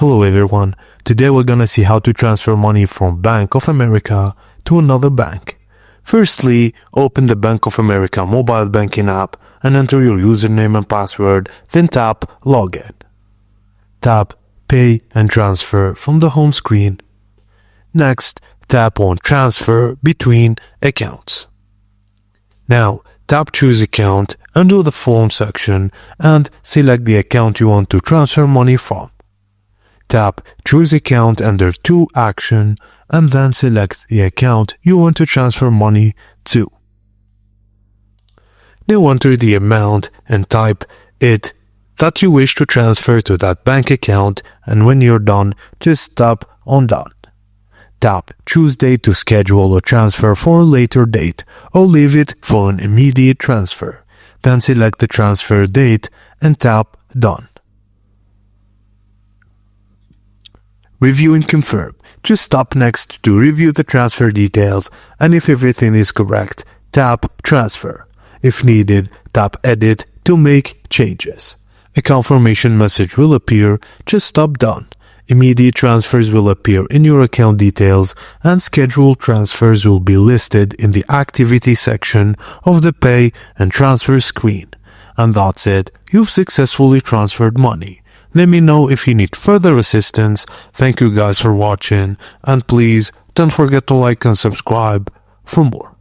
Hello everyone, today we're gonna see how to transfer money from Bank of America to another bank. Firstly, open the Bank of America mobile banking app and enter your username and password, then tap Login. Tap Pay and Transfer from the home screen. Next, tap on Transfer between accounts. Now, tap Choose Account under the Form section and select the account you want to transfer money from. Tap Choose Account under To Action and then select the account you want to transfer money to. Now enter the amount and type it that you wish to transfer to that bank account, and when you're done, just tap on Done. Tap Choose Date to schedule a transfer for a later date or leave it for an immediate transfer. Then select the transfer date and tap Done. Review and confirm. Just tap Next to review the transfer details, and if everything is correct, tap Transfer. If needed, tap Edit to make changes. A confirmation message will appear, just tap Done. Immediate transfers will appear in your account details, and scheduled transfers will be listed in the Activity section of the Pay and Transfer screen. And that's it, you've successfully transferred money. Let me know if you need further assistance. Thank you guys for watching, and please don't forget to like and subscribe for more.